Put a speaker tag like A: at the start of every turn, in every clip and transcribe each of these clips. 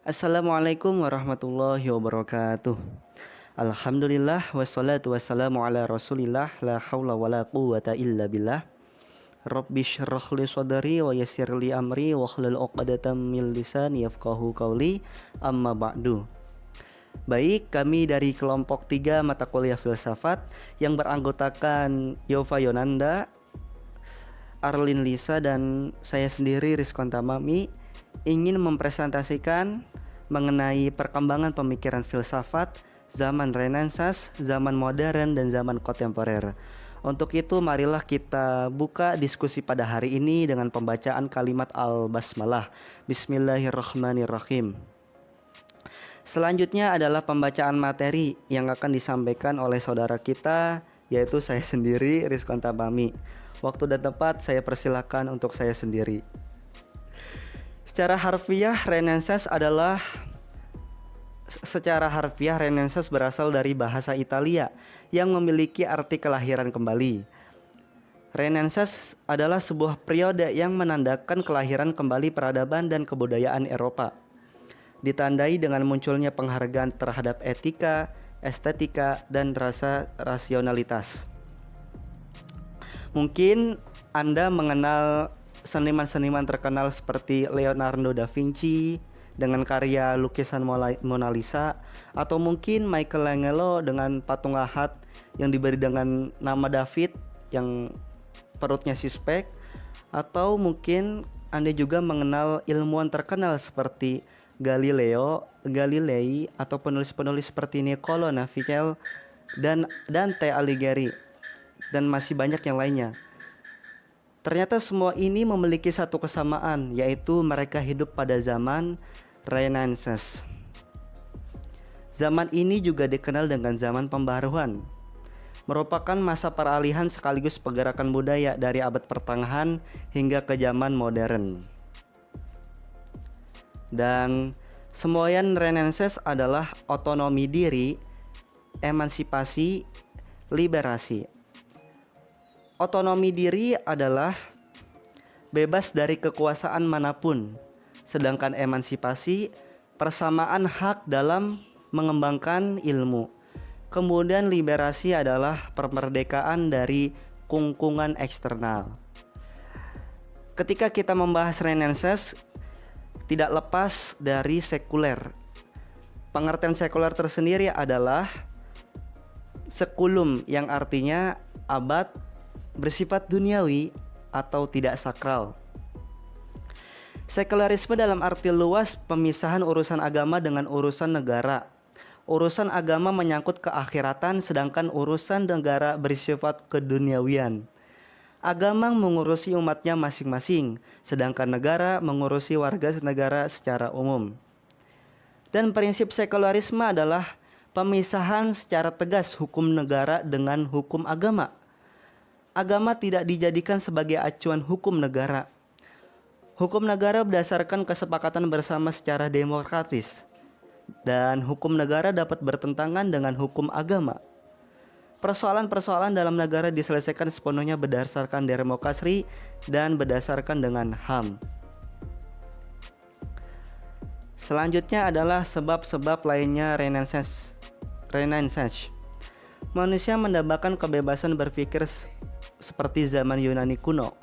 A: Assalamualaikum warahmatullahi wabarakatuh. Alhamdulillah wassalatu wassalamu ala rasulillah la hawla wa la quwwata illa billah. Rabbi syrah li sadri wa yassir li amri wa hlul 'uqdatam min lisani yafqahu qawli amma ba'du. Baik, kami dari kelompok 3 mata kuliah filsafat yang beranggotakan Yova Yonanda, Arlin Lisa, dan saya sendiri Rizkon Tamami ingin mempresentasikan mengenai perkembangan pemikiran filsafat zaman Renaissance, zaman modern, dan zaman kontemporer. Untuk itu marilah kita buka diskusi pada hari ini dengan pembacaan kalimat al-basmalah. Bismillahirrahmanirrahim. Selanjutnya adalah pembacaan materi yang akan disampaikan oleh saudara kita, yaitu saya sendiri Rizkon Tamami. Waktu dan tempat saya persilakan untuk saya sendiri. Secara harfiah Renaissance berasal dari bahasa Italia yang memiliki arti kelahiran kembali. Renaissance adalah sebuah periode yang menandakan kelahiran kembali peradaban dan kebudayaan Eropa, ditandai dengan munculnya penghargaan terhadap etika, estetika, dan rasa rasionalitas. Mungkin Anda mengenal seniman-seniman terkenal seperti Leonardo da Vinci dengan karya lukisan Mona Lisa, atau mungkin Michelangelo dengan patung lahat yang diberi dengan nama David yang perutnya six-pack, atau mungkin Anda juga mengenal ilmuwan terkenal seperti Galilei, atau penulis-penulis seperti Niccolò Machiavelli dan Dante Alighieri, dan masih banyak yang lainnya. Ternyata semua ini memiliki satu kesamaan, yaitu mereka hidup pada zaman Renaissance. Zaman ini juga dikenal dengan zaman pembaruan, merupakan masa peralihan sekaligus pergerakan budaya dari abad pertengahan hingga ke zaman modern. Dan semboyan Renaissance adalah otonomi diri, emansipasi, liberasi. Otonomi diri adalah bebas dari kekuasaan manapun, sedangkan emansipasi persamaan hak dalam mengembangkan ilmu. Kemudian liberasi adalah kemerdekaan dari kungkungan eksternal. Ketika kita membahas Renaissance, tidak lepas dari sekuler. Pengertian sekuler tersendiri adalah sekulum, yang artinya abad, bersifat duniawi atau tidak sakral. Sekularisme dalam arti luas pemisahan urusan agama dengan urusan negara. Urusan agama menyangkut keakhiratan, sedangkan urusan negara bersifat keduniawian. Agama mengurusi umatnya masing-masing, sedangkan negara mengurusi warga negara secara umum. Dan prinsip sekularisme adalah pemisahan secara tegas hukum negara dengan hukum agama. Agama tidak dijadikan sebagai acuan hukum negara. Hukum negara berdasarkan kesepakatan bersama secara demokratis, dan hukum negara dapat bertentangan dengan hukum agama. Persoalan-persoalan dalam negara diselesaikan sepenuhnya berdasarkan demokrasi dan berdasarkan dengan HAM. Selanjutnya adalah sebab-sebab lainnya Renaissance. Manusia mendambakan kebebasan berpikir seperti zaman Yunani kuno.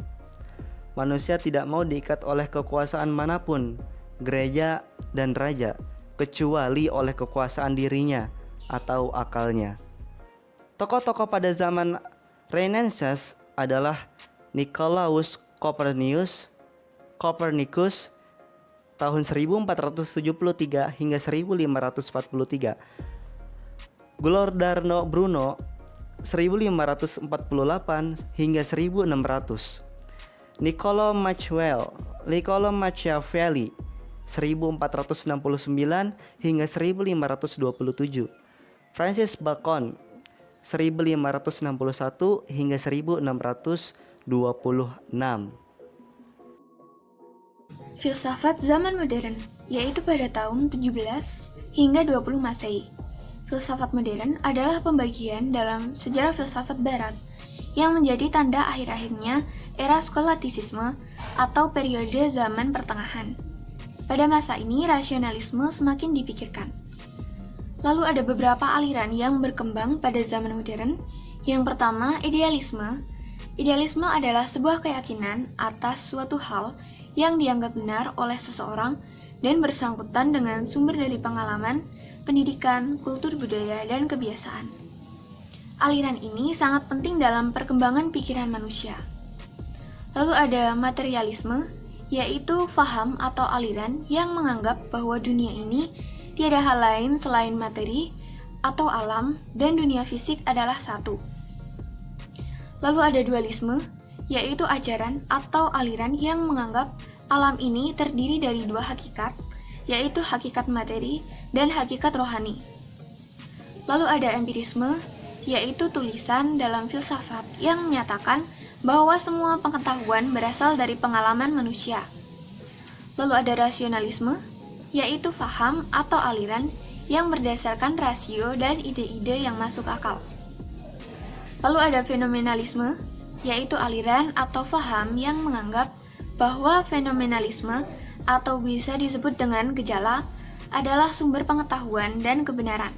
A: Manusia tidak mau diikat oleh kekuasaan manapun, gereja dan raja, kecuali oleh kekuasaan dirinya atau akalnya. Tokoh-tokoh pada zaman Renaissance adalah Nicolaus Copernicus tahun 1473 hingga 1543, Giordano Bruno 1548 hingga 1600, Niccolò Machiavelli 1469 hingga 1527, Francis Bacon 1561 hingga 1626.
B: Filsafat zaman modern, yaitu pada tahun 17 hingga 20 Masehi. Filsafat modern adalah pembagian dalam sejarah filsafat barat yang menjadi tanda akhir-akhirnya era skolastisisme atau periode zaman pertengahan. Pada masa ini, rasionalisme semakin dipikirkan. Lalu ada beberapa aliran yang berkembang pada zaman modern. Yang pertama, idealisme. Idealisme adalah sebuah keyakinan atas suatu hal yang dianggap benar oleh seseorang dan bersangkutan dengan sumber dari pengalaman, pendidikan, kultur budaya, dan kebiasaan. Aliran ini sangat penting dalam perkembangan pikiran manusia. Lalu ada materialisme, yaitu faham atau aliran yang menganggap bahwa dunia ini tiada hal lain selain materi atau alam dan dunia fisik adalah satu. Lalu ada dualisme, yaitu ajaran atau aliran yang menganggap alam ini terdiri dari dua hakikat, yaitu hakikat materi dan hakikat rohani. Lalu ada empirisme, yaitu tulisan dalam filsafat yang menyatakan bahwa semua pengetahuan berasal dari pengalaman manusia. Lalu ada rasionalisme, yaitu faham atau aliran yang berdasarkan rasio dan ide-ide yang masuk akal. Lalu ada fenomenalisme, yaitu aliran atau faham yang menganggap bahwa fenomenalisme atau bisa disebut dengan gejala adalah sumber pengetahuan dan kebenaran.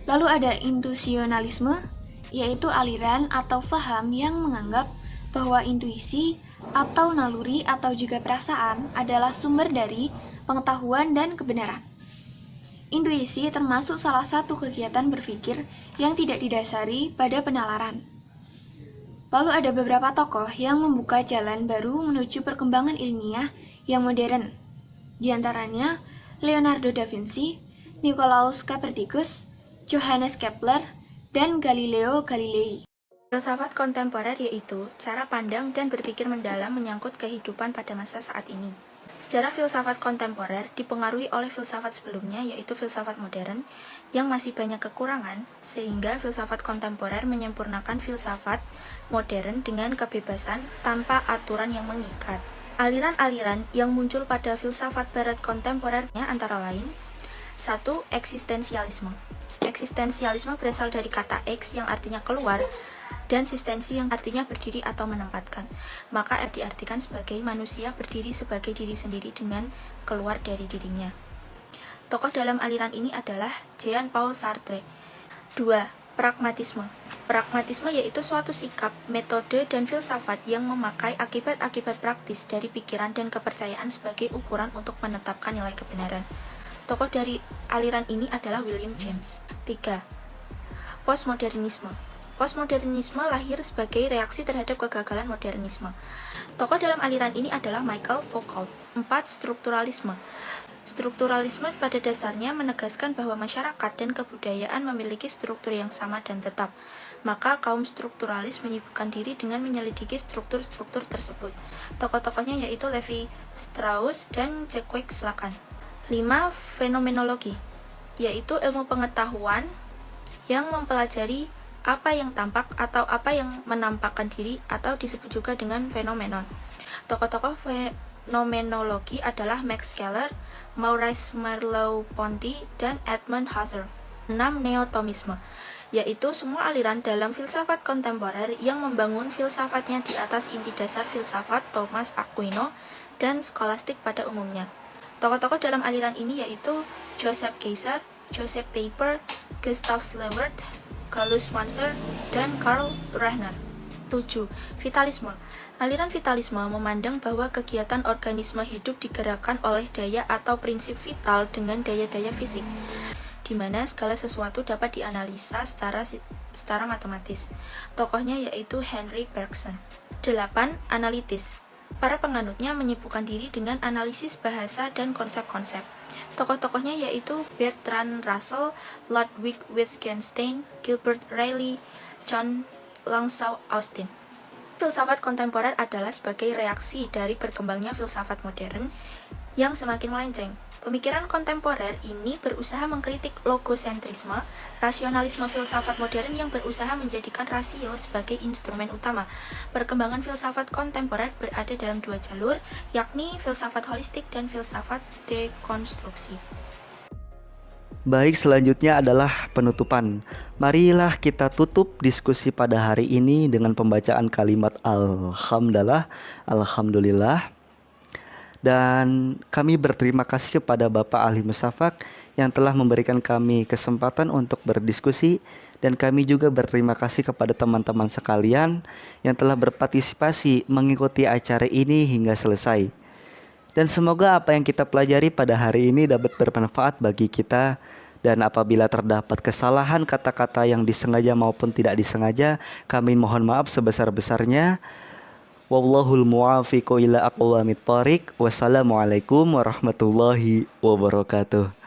B: Lalu ada intuisionalisme, yaitu aliran atau faham yang menganggap bahwa intuisi atau naluri atau juga perasaan adalah sumber dari pengetahuan dan kebenaran. Intuisi termasuk salah satu kegiatan berpikir yang tidak didasari pada penalaran. Lalu ada beberapa tokoh yang membuka jalan baru menuju perkembangan ilmiah yang modern. Di antaranya Leonardo da Vinci, Nicolaus Copernicus, Johannes Kepler, dan Galileo Galilei.
C: Filsafat kontemporer yaitu cara pandang dan berpikir mendalam menyangkut kehidupan pada masa saat ini. Sejarah filsafat kontemporer dipengaruhi oleh filsafat sebelumnya, yaitu filsafat modern, yang masih banyak kekurangan, sehingga filsafat kontemporer menyempurnakan filsafat modern dengan kebebasan tanpa aturan yang mengikat. Aliran-aliran yang muncul pada filsafat barat kontemporernya antara lain: 1. Eksistensialisme. Eksistensialisme berasal dari kata eks yang artinya keluar, dan sistensi yang artinya berdiri atau menempatkan. Maka diartikan sebagai manusia berdiri sebagai diri sendiri dengan keluar dari dirinya. Tokoh dalam aliran ini adalah Jean-Paul Sartre. 2. Pragmatisme. Pragmatisme yaitu suatu sikap, metode, dan filsafat yang memakai akibat-akibat praktis dari pikiran dan kepercayaan sebagai ukuran untuk menetapkan nilai kebenaran. Tokoh dari aliran ini adalah William James. 3. Postmodernisme. Postmodernisme lahir sebagai reaksi terhadap kegagalan modernisme. Tokoh dalam aliran ini adalah Michael Foucault. 4. Strukturalisme. Strukturalisme pada dasarnya menegaskan bahwa masyarakat dan kebudayaan memiliki struktur yang sama dan tetap. Maka kaum strukturalis menyibukkan diri dengan menyelidiki struktur-struktur tersebut. Tokoh-tokohnya yaitu Levi Strauss dan Jacques Lacan. 5. Fenomenologi, yaitu ilmu pengetahuan yang mempelajari apa yang tampak atau apa yang menampakkan diri atau disebut juga dengan fenomenon. Tokoh-tokoh fenomenologi adalah Max Scheler, Maurice Merleau-Ponty, dan Edmund Husserl. 6. Neotomisme, yaitu semua aliran dalam filsafat kontemporer yang membangun filsafatnya di atas inti dasar filsafat Thomas Aquino dan skolastik pada umumnya. Tokoh-tokoh dalam aliran ini yaitu Joseph Kaiser, Joseph Pieper, Gustav Slewert, Gallus Manser, dan Karl Rahner. 7. Vitalisme. Aliran vitalisme memandang bahwa kegiatan organisme hidup digerakkan oleh daya atau prinsip vital dengan daya-daya fisik, di mana segala sesuatu dapat dianalisa secara matematis. Tokohnya yaitu Henry Bergson. 8. Analitis. Para penganutnya menyibukkan diri dengan analisis bahasa dan konsep-konsep. Tokoh-tokohnya yaitu Bertrand Russell, Ludwig Wittgenstein, Gilbert Rayleigh, John Langsau Austin. Filsafat kontemporer adalah sebagai reaksi dari berkembangnya filsafat modern yang semakin melenceng. Pemikiran kontemporer ini berusaha mengkritik logosentrisme, rasionalisme filsafat modern yang berusaha menjadikan rasio sebagai instrumen utama. Perkembangan filsafat kontemporer berada dalam dua jalur, yakni filsafat holistik dan filsafat dekonstruksi.
A: Baik, selanjutnya adalah penutupan. Marilah kita tutup diskusi pada hari ini dengan pembacaan kalimat Alhamdulillah. Dan kami berterima kasih kepada Bapak Ali Musafak yang telah memberikan kami kesempatan untuk berdiskusi, dan kami juga berterima kasih kepada teman-teman sekalian yang telah berpartisipasi mengikuti acara ini hingga selesai. Dan semoga apa yang kita pelajari pada hari ini dapat bermanfaat bagi kita, dan apabila terdapat kesalahan kata-kata yang disengaja maupun tidak disengaja, kami mohon maaf sebesar-besarnya. Wallahul muwaffiqu ila aqwamit thoriq. Wassalamualaikum warahmatullahi wabarakatuh.